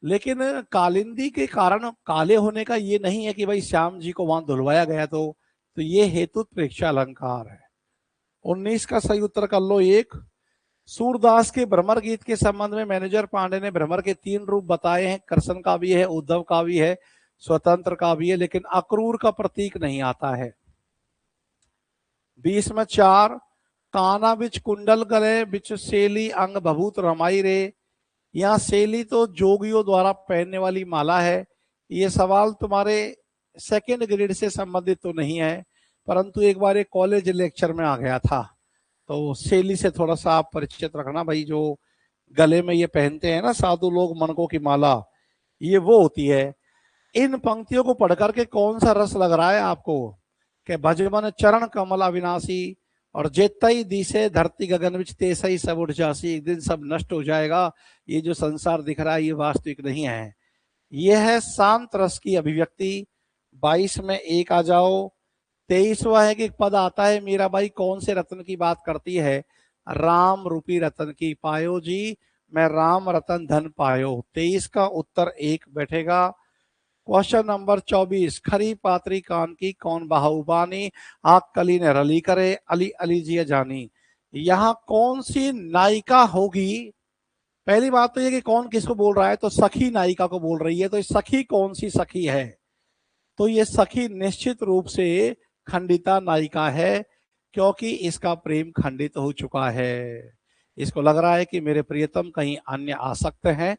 लेकिन कालिंदी के कारण काले होने का ये नहीं है कि भाई श्याम जी को वहां धुलवाया गया। तो ये हेतु प्रेक्षा अलंकार है। 19 का सही उत्तर कर लो। 1, सूरदास के भ्रमर गीत के संबंध में मैनेजर पांडे ने भ्रमर के 3 रूप बताए हैं। कृष्ण का भी है, उद्धव का भी है, स्वतंत्र का भी है, लेकिन अक्रूर का प्रतीक नहीं आता है। 20 में 4, काना बिच कुंडल गले बिच सेली अंग भभूत रमाई रे। यहाँ सेली तो जोगियों द्वारा पहनने वाली माला है। ये सवाल तुम्हारे सेकेंड ग्रेड से संबंधित तो नहीं है, परंतु एक बार एक कॉलेज लेक्चर में आ गया था। तो सेली से थोड़ा सा आप परिचित रखना भाई। जो गले में ये पहनते हैं ना साधु लोग, मनकों की माला, ये वो होती है। इन पंक्तियों को पढ़ करके कौन सा रस लग रहा है आपको कि भजमन चरण कमल अविनाशी, और जेतई दिसे धरती गगन विच तेसई सब उठ जासी। एक दिन सब नष्ट हो जाएगा। ये जो संसार दिख रहा है ये वास्तविक नहीं है। यह है शांत रस की अभिव्यक्ति। 22 में 1 आ जाओ। 23वां है कि पद आता है मीराबाई कौन से रत्न की बात करती है। राम रूपी रतन की। पायो जी मैं राम रतन धन पायो। 23 का उत्तर 1 बैठेगा। क्वेश्चन नंबर 24, खरी पात्री कान की कौन बाहुबानी, आग कली ने रली करे अली अली जी जानी। यहाँ कौन सी नायिका होगी। पहली बात तो ये कि कौन किसको बोल रहा है, तो सखी नायिका को बोल रही है। तो सखी कौन सी सखी है, तो ये सखी निश्चित रूप से खंडिता नायिका है, क्योंकि इसका प्रेम खंडित हो चुका है। इसको लग रहा है कि मेरे प्रियतम कहीं अन्य आसक्त हैं,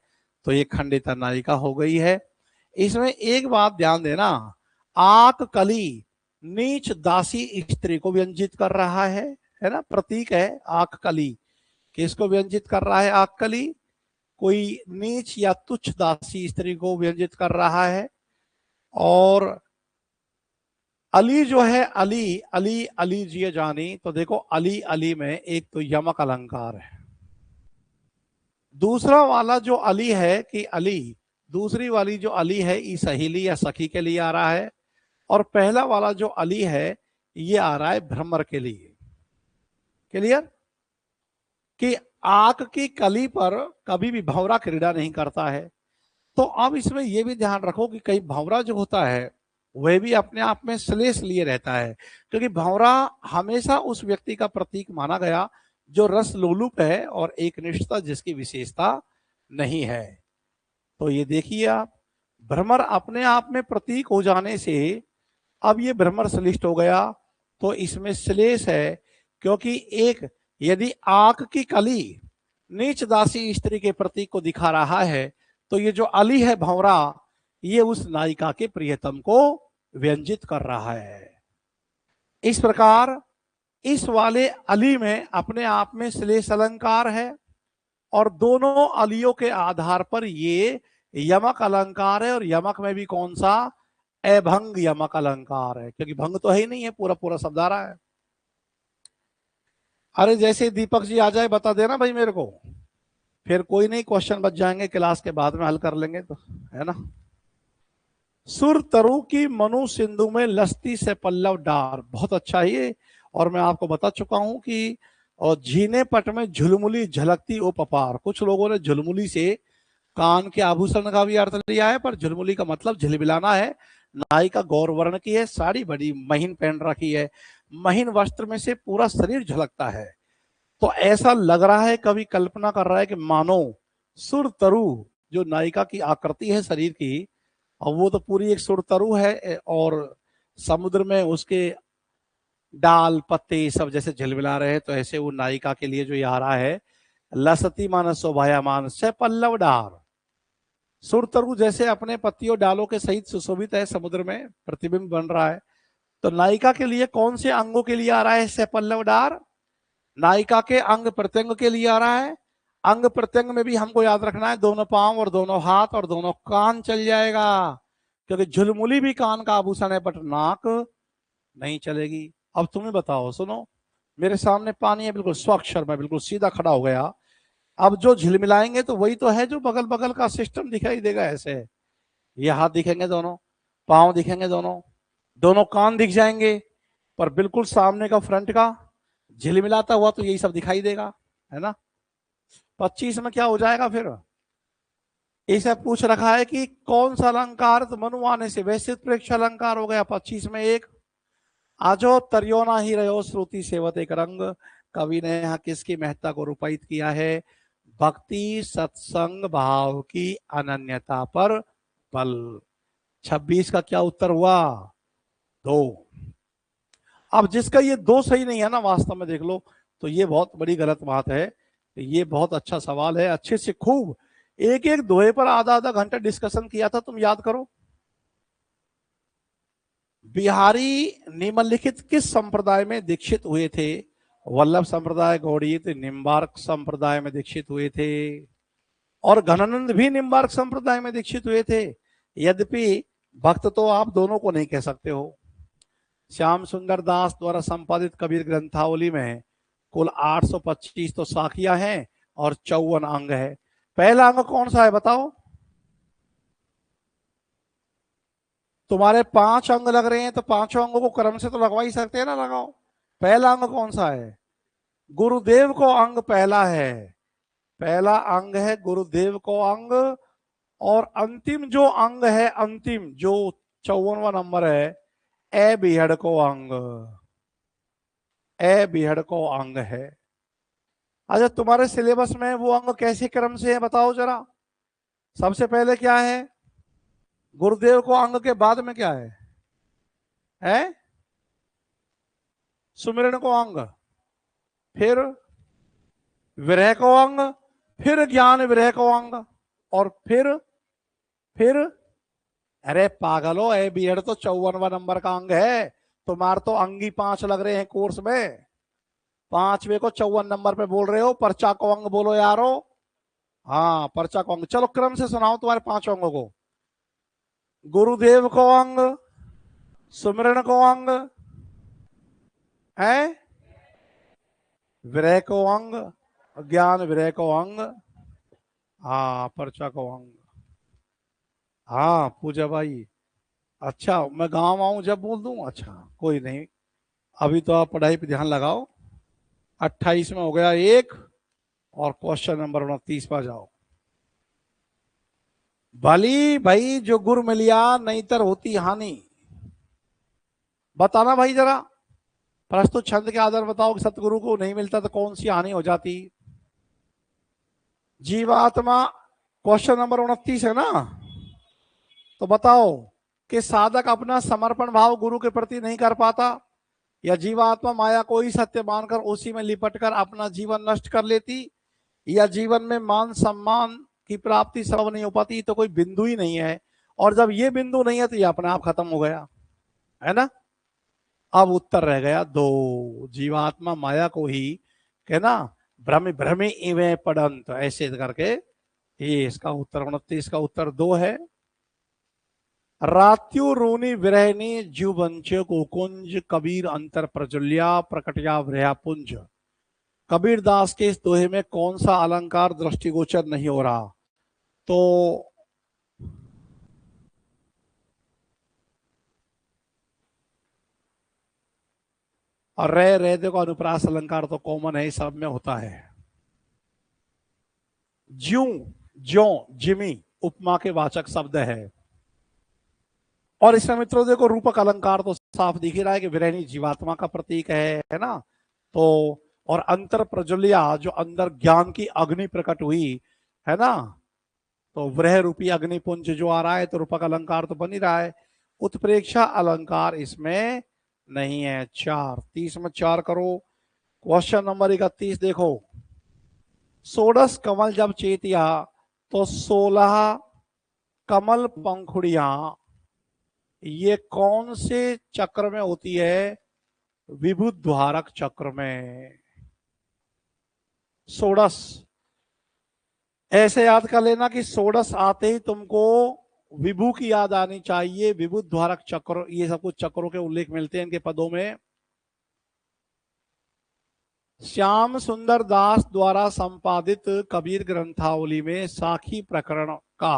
तो ये खंडिता नायिका हो गई है। इसमें एक बात ध्यान देना, आक कली नीच दासी स्त्री को व्यंजित कर रहा है ना, प्रतीक है आक कली। किसको व्यंजित कर रहा है आक कली, कोई नीच या तुच्छ दासी स्त्री को व्यंजित कर रहा है। और अली जो है, अली अली अली जिए जानी, तो देखो अली अली में एक तो यमक अलंकार है। दूसरा वाला जो अली है कि अली, दूसरी वाली जो अली है ये सहेली या सखी के लिए आ रहा है, और पहला वाला जो अली है ये आ रहा है भ्रमर के लिए। क्लियर कि आक की कली पर कभी भी भंवरा क्रीड़ा नहीं करता है। तो अब इसमें यह भी ध्यान रखो कि कई भंवरा जो होता है वह भी अपने आप में श्लेष लिए रहता है, क्योंकि भंवरा हमेशा उस व्यक्ति का प्रतीक माना गया जो रस लोलुप है और एक निष्ठता जिसकी विशेषता नहीं है। तो ये देखिए आप, भ्रमर अपने आप में प्रतीक हो जाने से अब ये भ्रमर श्लिष्ट हो गया, तो इसमें श्लेष है। क्योंकि एक यदि आंख की कली नीच दासी स्त्री के प्रतीक को दिखा रहा है, तो ये जो अली है भंवरा, ये उस नायिका के प्रियतम को व्यंजित कर रहा है। इस प्रकार इस वाले अली में अपने आप में श्लेष अलंकार है, और दोनों अलियों के आधार पर ये यमक अलंकार है। और यमक में भी कौन सा, अभंग यमक अलंकार है, क्योंकि भंग तो है ही नहीं है, पूरा पूरा शब्द आ रहा है। अरे जैसे दीपक जी आ जाए बता देना भाई मेरे को, फिर कोई नहीं, क्वेश्चन बच जाएंगे क्लास के बाद में हल कर लेंगे, तो है ना। सुर तरु की मनु सिंधु में लस्ती से पल्लव डार, बहुत अच्छा है ये। और मैं आपको बता चुका हूं कि और झीने पट में झुलमुली झलकती ओ पपार, कुछ लोगों ने झुलमुली से कान के आभूषण का भी अर्थ लिया है, पर झुलमुली का मतलब झिलमिलाना है। नायिका गौरवर्ण की है, साड़ी बड़ी महीन पहन रखी है, महीन वस्त्र में से पूरा शरीर झलकता है। तो ऐसा लग रहा है, कभी कल्पना कर रहा है कि मानो सुर तरु, जो नायिका की आकृति है शरीर की, और वो तो पूरी एक सुर तरु है, और समुद्र में उसके डाल पत्ते सब जैसे झिलमिला रहे हैं, तो ऐसे वो नायिका के लिए जो ये आ रहा है, लसती मानस शोभायामान से पल्लव डार। सुरतरु जैसे अपने पत्तियों डालों के सहित सुशोभित है, समुद्र में प्रतिबिंब बन रहा है। तो नायिका के लिए कौन से अंगों के लिए आ रहा है से पल्लव डार? नायिका के अंग प्रत्यंग के लिए आ रहा है। अंग प्रत्यंग में भी हमको याद रखना है, दोनों पांव और दोनों हाथ और दोनों कान चल जाएगा, क्योंकि झुलमुली भी कान का आभूषण है, बट नाक नहीं चलेगी। अब तुम्हें बताओ, सुनो, मेरे सामने पानी है, बिल्कुल स्वच्छ, और मैं बिल्कुल सीधा खड़ा हो गया। अब जो झिलमिलाएंगे तो वही तो है जो बगल बगल का सिस्टम दिखाई देगा। ऐसे ये हाथ दिखेंगे दोनों, पांव दिखेंगे दोनों, दोनों कान दिख जाएंगे, पर बिल्कुल सामने का फ्रंट का झिलमिलाता हुआ तो यही सब दिखाई देगा, है ना। 25 में क्या हो जाएगा फिर? इसे पूछ रखा है कि कौन सा अलंकार, तो मनु आने से वैसे प्रेक्ष अलंकार हो गया 25 में एक। आजो तरियोना ही रहो श्रुति सेवत एक रंग। कवि ने यहाँ किसकी महत्ता को रूपायित किया है? भक्ति सत्संग भाव की अनन्यता पर बल। 26 का क्या उत्तर हुआ? 2। अब जिसका ये 2 सही नहीं है ना, वास्तव में देख लो तो ये बहुत बड़ी गलत बात है। ये बहुत अच्छा सवाल है, अच्छे से खूब एक एक दोहे पर आधा आधा घंटा डिस्कशन किया था, तुम याद करो। बिहारी निम्नलिखित किस संप्रदाय में दीक्षित हुए थे? वल्लभ संप्रदाय, गौड़िय, निम्बार्क संप्रदाय में दीक्षित हुए थे, और घनानंद भी निम्बार्क संप्रदाय में दीक्षित हुए थे। यद्यपि भक्त तो आप दोनों को नहीं कह सकते हो। श्याम सुंदर दास द्वारा संपादित कबीर ग्रंथावली में कुल 825 तो साखियां हैं और 54 अंग है। पहला अंग कौन सा है बताओ? तुम्हारे 5 अंग लग रहे हैं, तो पांचों अंगों को क्रम से तो लगवा ही सकते हैं ना, लगाओ। पहला अंग कौन सा है? गुरुदेव को अंग पहला है, पहला अंग है गुरुदेव को अंग। और अंतिम जो अंग है, अंतिम जो 54वां नंबर है, ए बिहड़ को अंग, ए बिहड़ को अंग है। अच्छा, तुम्हारे सिलेबस में वो अंग कैसे क्रम से है बताओ जरा। सबसे पहले क्या है? गुरुदेव को अंग के बाद में क्या है? है सुमिरन को अंग, फिर विरह को अंग, फिर ज्ञान विरह को अंग, और फिर अरे पागलो, ए बीएड तो 54वां नंबर का अंग है। तुम्हारे तो अंगी 5 लग रहे हैं कोर्स में, 5वें को 54 नंबर पे बोल रहे हो। पर्चा को अंग बोलो यारो। हाँ, पर्चा को अंग। चलो क्रम से सुनाओ तुम्हारे 5 अंगों को। गुरुदेव को अंग, सुमिरन को अंग है, विरह को अंग, ज्ञान विरह को अंग, हाँ पर्चा को अंग। हाँ पूजा भाई, अच्छा मैं गांव आऊं जब बोल दूं? अच्छा कोई नहीं, अभी तो आप पढ़ाई पे ध्यान लगाओ। 28 में हो गया एक, और क्वेश्चन नंबर 29 पर जाओ। भली भाई जो गुर मिलिया नहीं तर होती हानि। बताना भाई जरा, प्रस्तुत छंद के आधार बताओ कि सतगुरु को नहीं मिलता तो कौन सी हानि हो जाती? जीवात्मा, क्वेश्चन नंबर 29 है ना। तो बताओ कि साधक अपना समर्पण भाव गुरु के प्रति नहीं कर पाता, या जीवात्मा माया को ही सत्य मानकर उसी में लिपट कर अपना जीवन नष्ट कर लेती, या जीवन में मान सम्मान की प्राप्ति संभव नहीं हो पाती। तो कोई बिंदु ही नहीं है, और जब ये बिंदु नहीं है तो ये अपने आप खत्म हो गया, है ना। अब उत्तर रह गया 2, जीवात्मा माया को ही कहना भ्रम भ्रमे इवे पड़ंत, ऐसे करके ये इसका उत्तर 29 का उत्तर 2 है। रात्यु रोनी विरहनी जीवंच को कुंज, कबीर अंतर प्रजुल्या प्रकटिया विरह पुंज। कबीर दास के इस दोहे में कौन सा अलंकार दृष्टिगोचर नहीं हो रहा? तो और रे देखो, अनुप्रास अलंकार तो कॉमन है, सब में होता है। ज्यों ज्यो, जिमी उपमा के वाचक शब्द है। और इसमें मित्रों देखो रूपक अलंकार तो साफ दिख ही रहा है कि विरहिणी जीवात्मा का प्रतीक है ना। तो और अंतर प्रज्वलिया जो अंदर ज्ञान की अग्नि प्रकट हुई है ना, तो वृह रूपी अग्निपुंज जो आ रहा है तो रूपक अलंकार तो बन ही रहा है। उत्प्रेक्षा अलंकार इसमें नहीं है। 4 30 में 4 करो। क्वेश्चन नंबर 31 देखो, षोडश कमल जब चेतिया तो 16 कमल पंखुड़ियां ये कौन से चक्र में होती है? विभुद्वारक चक्र में। षोडश ऐसे याद कर लेना कि षोडश आते ही तुमको विभु की याद आनी चाहिए। विभुद्वारक चक्र, ये सब कुछ चक्रों के उल्लेख मिलते हैं इनके पदों में। श्याम सुंदर दास द्वारा संपादित कबीर ग्रंथावली में साखी प्रकरण का,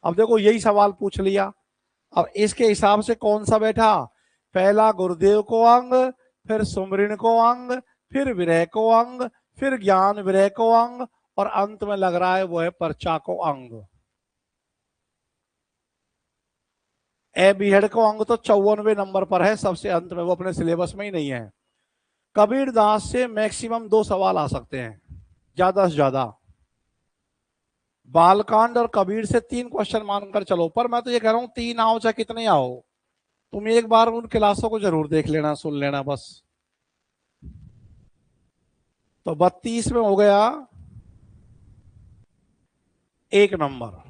अब देखो यही सवाल पूछ लिया। अब इसके हिसाब से कौन सा बैठा? पहला गुरुदेव को अंग, फिर सुमरिन को अंग, फिर विरह को अंग, फिर ज्ञान विरह को अंग, और अंत में लग रहा है वो है पर्चा को अंग। ए बीहड़ को अंग तो 54वें नंबर पर है, सबसे अंत में, वो अपने सिलेबस में ही नहीं है। कबीर दास से मैक्सिमम 2 सवाल आ सकते हैं, ज्यादा से ज्यादा। बालकांड और कबीर से 3 क्वेश्चन मानकर चलो, पर मैं तो ये कह रहा हूं 3 आओ चाहे कितने आओ, तुम एक बार उन क्लासों को जरूर देख लेना, सुन लेना बस। तो 32 में हो गया 1 नंबर।